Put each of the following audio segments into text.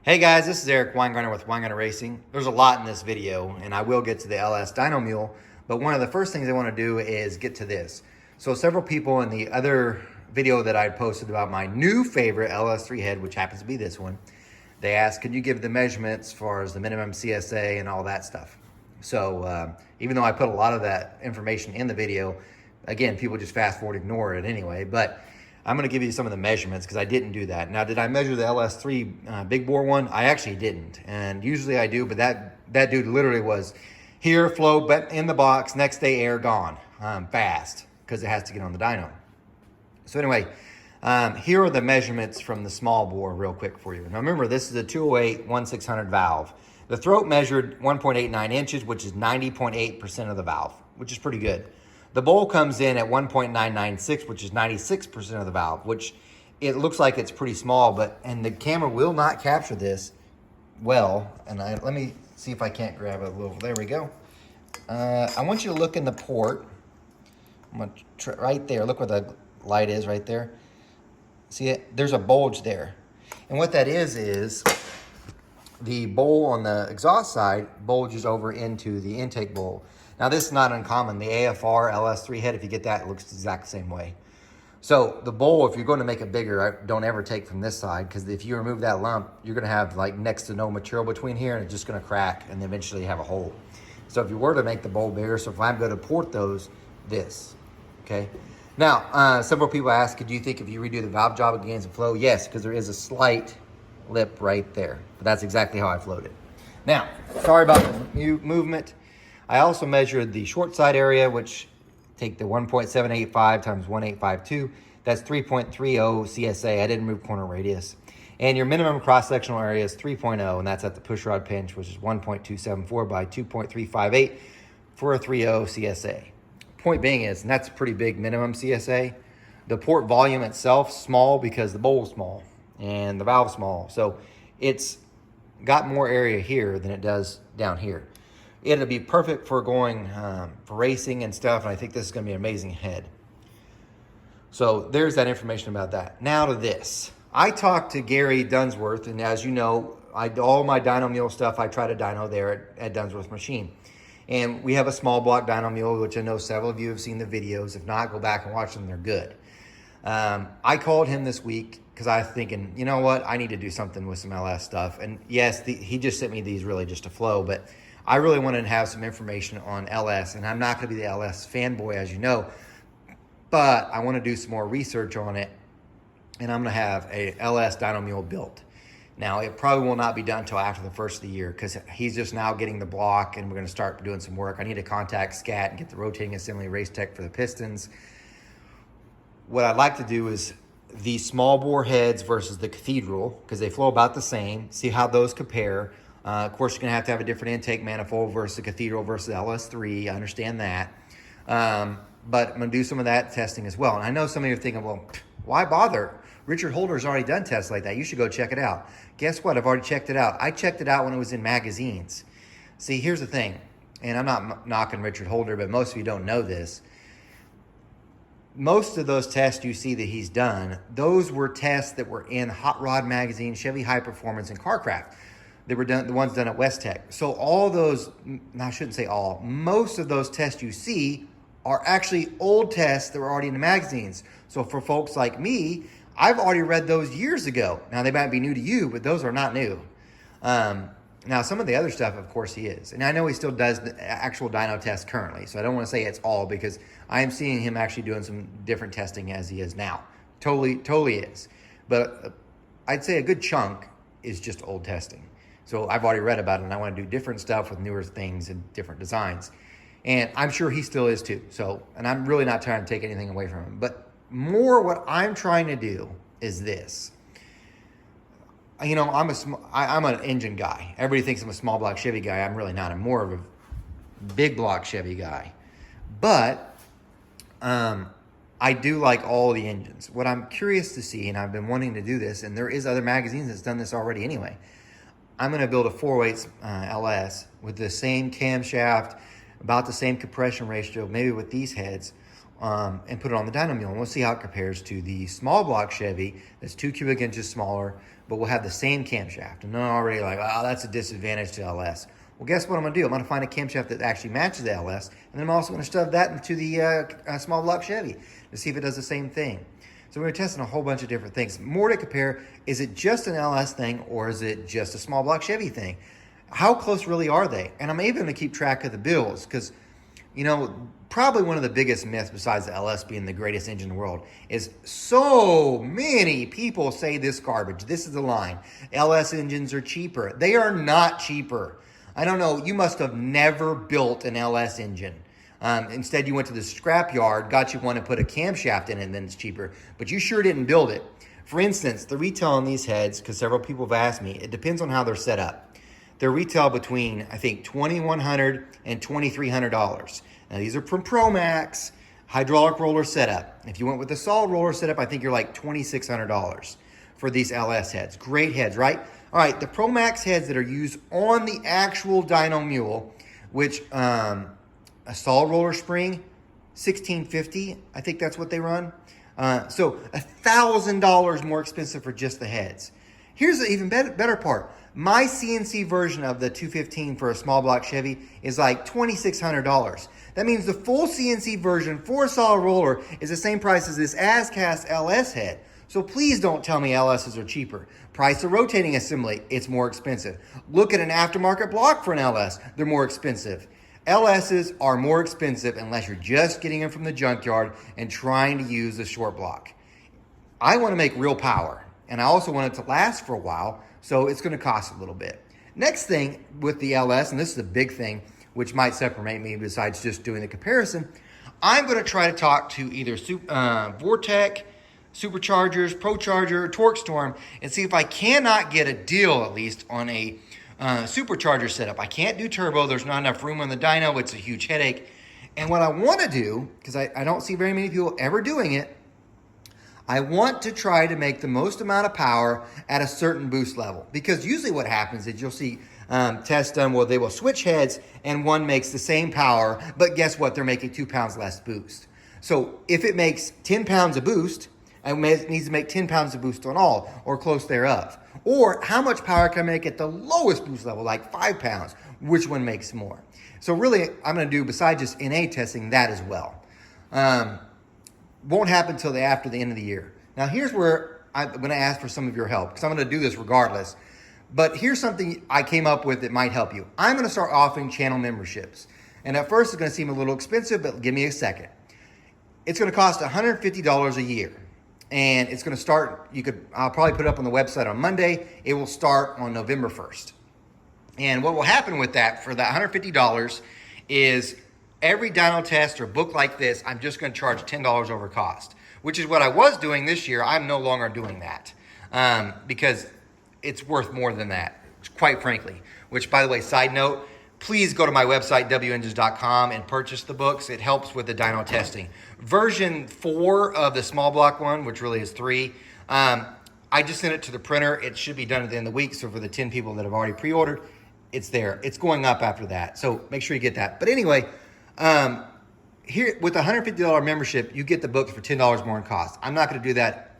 Hey guys, this is Eric Weingartner with Weingartner Racing. There's a lot in this video, and I will get to the LS Dyno Mule, but one of the first things I want to do is get to this. So several people in the other video that I posted about my new favorite LS3 head, which happens to be this one, they asked, could you give the measurements as far as the minimum CSA and all that stuff? So even though I put a lot of that information in the video, again, people just fast forward, ignore it anyway, but I'm going to give you some of the measurements because I didn't do that. Now, did I measure the LS3 big bore one? I actually didn't, and usually I do, but that dude literally was here, flow, but in the box, next day air gone, fast, because it has to get on the dyno. So anyway, here are the measurements from the small bore real quick for you. Now remember, this is a 208 1/600 valve. The throat measured 1.89 inches, which is 90.8% of the valve, which is pretty good. The bowl comes in at 1.996, which is 96% of the valve, which it looks like it's pretty small, and the camera will not capture this well. And let me see if I can't grab it a little. There we go. I want you to look in the port. I'm gonna right there. Look where the light is right there. See it? There's a bulge there. And what that is the bowl on the exhaust side bulges over into the intake bowl. Now this is not uncommon. The AFR LS3 head, if you get that, it looks the exact same way. So the bowl, if you're going to make it bigger, don't ever take from this side, because if you remove that lump, you're going to have like next to no material between here, and it's just going to crack and eventually have a hole. So if you were to make the bowl bigger, so if I'm going to port those, okay? Now, several people ask, do you think if you redo the valve job it gains in flow? Yes, because there is a slight lip right there, but that's exactly how I flowed it. Now, sorry about the movement. I also measured the short side area, which take the 1.785 times 1.852. That's 3.30 CSA. I didn't move corner radius. And your minimum cross-sectional area is 3.0, and that's at the push rod pinch, which is 1.274 by 2.358 for a 3.0 CSA. Point being is, and that's a pretty big minimum CSA, the port volume itself small because the bowl's small and the valve's small. So it's got more area here than it does down here. It'll be perfect for going for racing and stuff, and I think this is going to be an amazing head. So there's that information about that. Now to this. I talked to Gary Dunsworth, and as you know, all my Dyno Mule stuff, I try to dyno there at Dunsworth Machine. And we have a small block Dyno Mule, which I know several of you have seen the videos. If not, go back and watch them. They're good. I called him this week because I was thinking, you know what? I need to do something with some LS stuff. And yes, he just sent me these really just to flow, but I really wanted to have some information on LS, and I'm not going to be the LS fanboy, as you know, but I want to do some more research on it, and I'm going to have a LS Dyno Mule built. Now, it probably will not be done until after the first of the year because he's just now getting the block, and we're going to start doing some work. I need to contact SCAT and get the rotating assembly race tech for the pistons. What I'd like to do is the small bore heads versus the cathedral, because they flow about the same, see how those compare. Of course, you're going to have a different intake manifold versus the cathedral versus LS3. I understand that. But I'm going to do some of that testing as well. And I know some of you are thinking, well, why bother? Richard Holder's already done tests like that. You should go check it out. Guess what? I've already checked it out. I checked it out when it was in magazines. See, here's the thing. And I'm not knocking Richard Holder, but most of you don't know this. Most of those tests you see that he's done, those were tests that were in Hot Rod Magazine, Chevy High Performance, and Carcraft. They were done, the ones done at West Tech. So all those, I shouldn't say all, most of those tests you see are actually old tests that were already in the magazines. So for folks like me, I've already read those years ago. Now they might be new to you, but those are not new. Now some of the other stuff, of course, he is. And I know he still does the actual dyno tests currently. So I don't want to say it's all, because I am seeing him actually doing some different testing as he is now. Totally is. But I'd say a good chunk is just old testing. So I've already read about it, and I want to do different stuff with newer things and different designs. And I'm sure he still is too. So, and I'm really not trying to take anything away from him. But more what I'm trying to do is this. You know, I'm an engine guy. Everybody thinks I'm a small block Chevy guy. I'm really not. I'm more of a big block Chevy guy. But I do like all the engines. What I'm curious to see, and I've been wanting to do this, and there is other magazines that's done this already anyway. I'm going to build a 408 LS with the same camshaft, about the same compression ratio, maybe with these heads, and put it on the Dyno Mule. And we'll see how it compares to the small block Chevy that's 2 cubic inches smaller, but will have the same camshaft. And they're already like, oh, that's a disadvantage to LS. Well, guess what I'm gonna do? I'm gonna find a camshaft that actually matches the LS, and then I'm also gonna shove that into the small block Chevy to see if it does the same thing. So we're testing a whole bunch of different things. More to compare, is it just an LS thing or is it just a small block Chevy thing? How close really are they? And I'm even gonna keep track of the bills because, you know, probably one of the biggest myths besides the LS being the greatest engine in the world is so many people say this garbage. This is the line. LS engines are cheaper. They are not cheaper. I don't know. You must have never built an LS engine. Instead, you went to the scrap yard, got you one and put a camshaft in it, and then it's cheaper. But you sure didn't build it. For instance, the retail on these heads, because several people have asked me, it depends on how they're set up. They're retail between, I think, $2,100 and $2,300. Now, these are from ProMax, hydraulic roller setup. If you went with the solid roller setup, I think you're like $2,600 for these LS heads. Great heads, right? All right, the ProMax heads that are used on the actual Dyno Mule, which a solid roller spring, $1,650. I think that's what they run. So $1,000 more expensive for just the heads. Here's the even better part. My CNC version of the 215 for a small block Chevy is like $2,600. That means the full CNC version for a solid roller is the same price as this as-cast LS head. So please don't tell me LSs are cheaper. Price of rotating assembly, it's more expensive. Look at an aftermarket block for an LS, they're more expensive. LSs are more expensive unless you're just getting them from the junkyard and trying to use the short block. I want to make real power, and I also want it to last for a while, so it's going to cost a little bit. Next thing with the LS, and this is a big thing, which might separate me besides just doing the comparison, I'm going to try to talk to either Vortec, Superchargers, ProCharger, Torque Storm, and see if I cannot get a deal at least on a Supercharger setup. I can't do turbo. There's not enough room on the dyno. It's a huge headache. And what I want to do, because I don't see very many people ever doing it, I want to try to make the most amount of power at a certain boost level. Because usually what happens is you'll see tests done where they will switch heads and one makes the same power, but guess what? They're making 2 pounds less boost. So if it makes 10 pounds of boost, it needs to make 10 pounds of boost on all, or close thereof. Or how much power can I make at the lowest boost level, like 5 pounds? Which one makes more? So really, I'm going to do, besides just NA testing, that as well. Won't happen until after the end of the year. Now, here's where I'm going to ask for some of your help, because I'm going to do this regardless. But here's something I came up with that might help you. I'm going to start offering channel memberships. And at first, it's going to seem a little expensive, but give me a second. It's going to cost $150 a year. And it's going to start, I'll probably put it up on the website on Monday. It will start on November 1st. And what will happen with that for that $150 is every dyno test or book like this, I'm just going to charge $10 over cost, which is what I was doing this year. I'm no longer doing that because it's worth more than that, quite frankly. Which, by the way, side note, please go to my website, wengines.com, and purchase the books. It helps with the dyno testing. Version 4 of the small block one, which really is 3, I just sent it to the printer. It should be done at the end of the week. So for the 10 people that have already pre-ordered, it's there. It's going up after that. So make sure you get that. But anyway, here with a $150 membership, you get the books for $10 more in cost. I'm not going to do that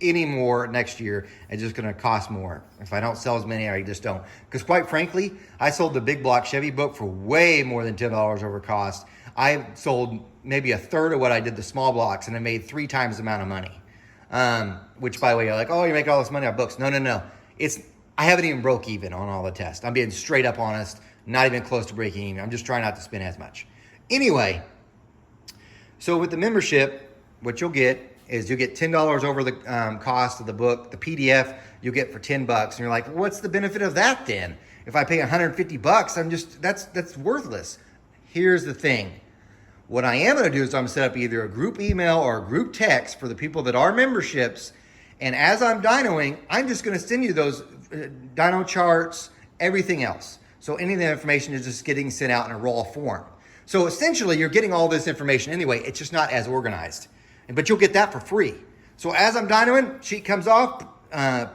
anymore next year. It's just going to cost more. If I don't sell as many, I just don't. Because quite frankly, I sold the big block Chevy book for way more than $10 over cost. I sold maybe a third of what I did the small blocks, and I made 3 times the amount of money. Which, by the way, you're like, oh, you make all this money on books. No. I haven't even broke even on all the tests. I'm being straight up honest, not even close to breaking even. I'm just trying not to spend as much. Anyway, so with the membership, what you'll get is you'll get $10 over the cost of the book. The PDF you'll get for $10, and you're like, well, what's the benefit of that then? If I pay $150, that's worthless. Here's the thing. What I am going to do is I'm going to set up either a group email or a group text for the people that are memberships. And as I'm dynoing, I'm just going to send you those dyno charts, everything else. So any of the information is just getting sent out in a raw form. So essentially, you're getting all this information anyway. It's just not as organized. But you'll get that for free. So as I'm dynoing, sheet comes off,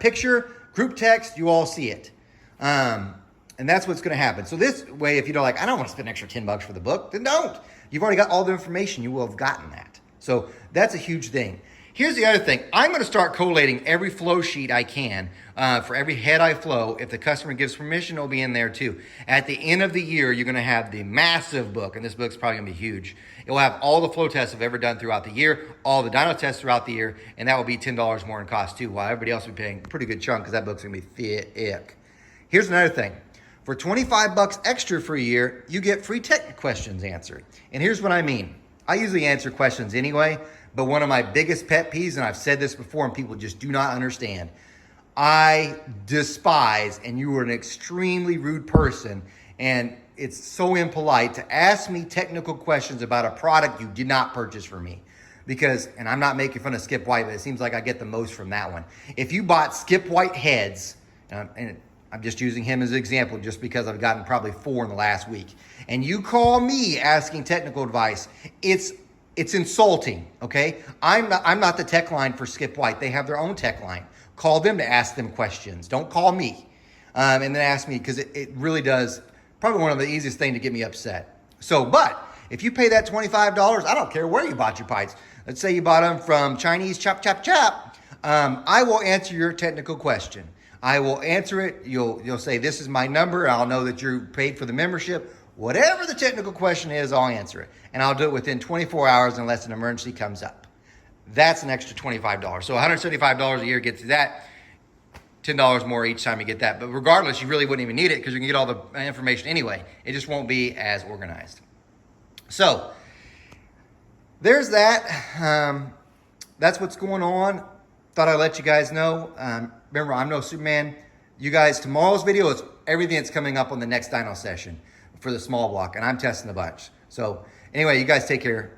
picture, group text, you all see it. And that's what's going to happen. So this way, if you don't I don't want to spend an extra $10 for the book, then don't. You've already got all the information. You will have gotten that. So that's a huge thing. Here's the other thing. I'm going to start collating every flow sheet I can for every head I flow. If the customer gives permission, it'll be in there too. At the end of the year, you're going to have the massive book, and this book's probably going to be huge. It will have all the flow tests I've ever done throughout the year, all the dyno tests throughout the year, and that will be $10 more in cost too, while everybody else will be paying a pretty good chunk because that book's going to be thick. Here's another thing. For 25 bucks extra for a year, you get free tech questions answered. And here's what I mean. I usually answer questions anyway, but one of my biggest pet peeves, and I've said this before and people just do not understand, I despise, and you are an extremely rude person, and it's so impolite to ask me technical questions about a product you did not purchase for me. Because, and I'm not making fun of Skip White, but it seems like I get the most from that one. If you bought Skip White heads, and I'm just using him as an example just because I've gotten probably 4 in the last week, and you call me asking technical advice, it's insulting, okay? I'm not the tech line for Skip White. They have their own tech line. Call them to ask them questions. Don't call me and then ask me, because it really does, probably one of the easiest things to get me upset. So, but if you pay that $25, I don't care where you bought your pipes. Let's say you bought them from Chinese chop, chop, chop. I will answer your technical question. I will answer it. You'll say, this is my number. I'll know that you're paid for the membership. Whatever the technical question is, I'll answer it. And I'll do it within 24 hours unless an emergency comes up. That's an extra $25. So $175 a year gets you that. $10 more each time you get that. But regardless, you really wouldn't even need it because you can get all the information anyway. It just won't be as organized. So there's that. That's what's going on. Thought I'd let you guys know. Remember, I'm no Superman. You guys, tomorrow's video is everything that's coming up on the next dyno session for the small block, and I'm testing a bunch. So anyway, you guys take care.